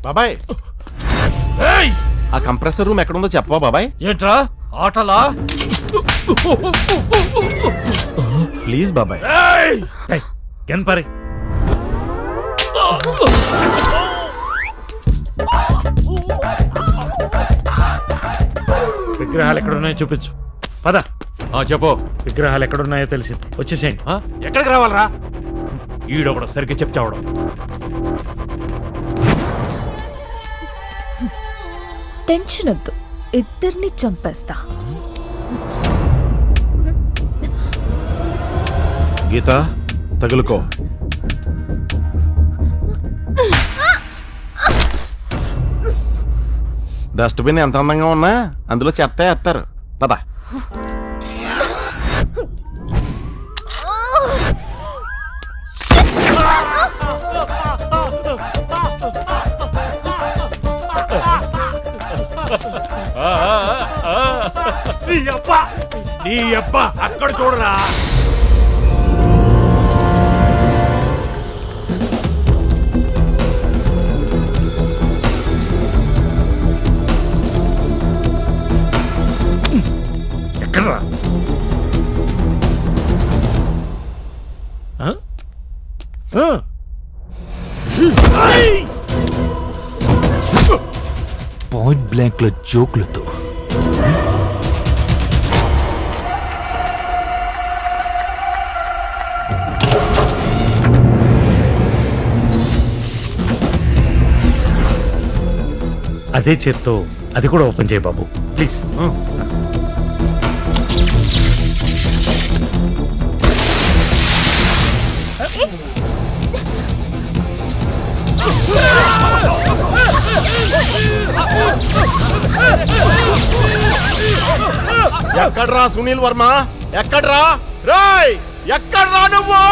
బాబాయ్ ఆ compressor room ఎక్కడుందో చెప్పవా బాబాయ్? ఏంట్రా ఆటలా? ప్లీజ్ బాబాయ్. కెన్పరి విగ్రహాలు ఎక్కడున్నాయో చూపించు. పద. చెప్పు. విగ్రహాలు ఎక్కడున్నాయో తెలిసింది, వచ్చేసేయండి. ఎక్కడికి రావాలరా? ఈడొకడు సరిగ్గా చెప్తావడం. టెన్షన్ వద్దు, ఇద్దరిని చంపేస్తా. గీత తగులుకో. డస్ట్బిన్ ఎంత అందంగా ఉన్నా అందులో చెత్త వేస్తారు. పద. నీ అబ్బా అక్కడ చూడరా. ఎక్కడరా? పాయింట్ బ్లాంక్ లో జోకులతో అదే చేత్తో అది కూడా ఓపెన్ చేయి బాబు, ప్లీజ్. ఎక్కడ్రా సునీల్ వర్మ? ఎక్కడ్రా? రాయ్ ఎక్కడ్రా నువ్వు?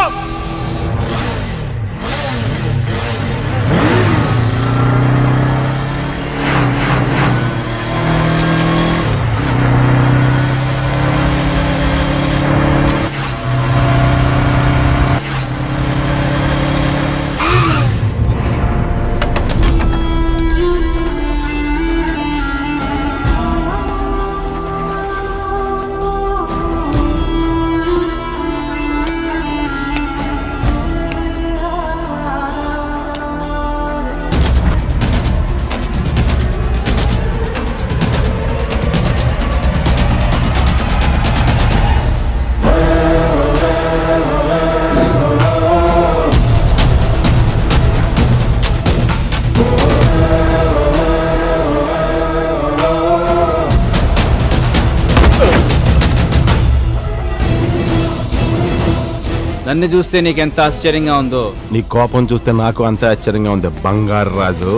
నన్ను చూస్తే నీకెంత ఆశ్చర్యంగా ఉందో నీ కోపం చూస్తే నాకు అంతే ఆశ్చర్యంగా ఉంది బంగారు రాజు.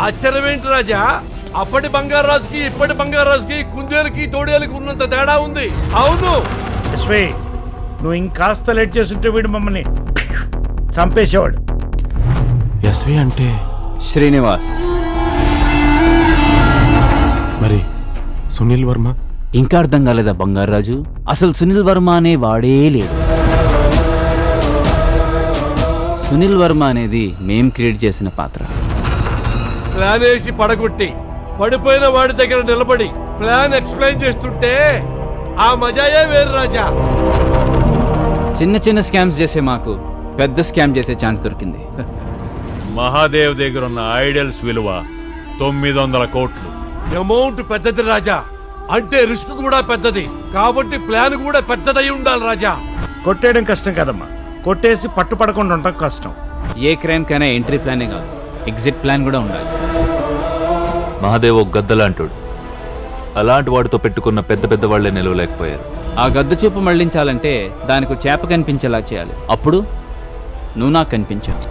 ఆశ్చర్యం ఏంటి రాజా? అప్పటి బంగారు రాజుకి ఇప్పటి బంగారు రాజుకి కుందేలుకి తోడేలుకి ఉన్నంత తేడా ఉంది. అవును యశ్వి, నువ్వు ఇంకాస్త లేట్ చేస్తుంటే వీడు మమ్మల్ని చంపేసేవాడు. ఎస్వి అంటే శ్రీనివాస్. మరి సునీల్ వర్మ? ఇంకా అర్థం కాలేదా బంగారాజు? అసలు సునీల్ వర్మ అనే వాడే లేడు. సునీల్ వర్మ అనేది మేం క్రియేట్ చేసిన పాత్ర. ప్లాన్ వేసి పడగొట్టి పడిపోయిన వాడి దగ్గర నిలబడి ప్లాన్ ఎక్స్ప్లెయిన్ చేస్తుంటే ఆ మజాయే వేరు రాజా. చిన్న చిన్న స్కామ్స్ చేసే మాకు పెద్ద స్కామ్ చేసే ఛాన్స్ దొరికింది. మహాదేవ్ దగ్గర ఉన్న ఐడల్స్ విలువ 900 కోట్లు. అమౌంట్ పెద్దది రాజా, అంటే రిస్క్ కూడా పెద్దది, కాబట్టి ప్లాన్ కూడా పెద్దదై ఉండాలి రాజా. కొట్టేయడం కష్టం కదమ్మా, కొట్టేసి పట్టుపడకుండా ఉండటం కష్టం. ఏ క్రైమ్ కైనా ఎంట్రీ ప్లానే కాదు, ఎగ్జిట్ ప్లాన్ కూడా ఉండాలి. మహాదేవ్ ఒక గద్దలాంటోడు. అలాంటి వాడితో పెట్టుకున్న పెద్ద పెద్ద వాళ్లే నిలవలేకపోయారు. ఆ గద్ద చూపు మళ్లించాలంటే దానికి చేప కనిపించేలా చేయాలి. అప్పుడు నువ్వు నాకు కనిపించావు.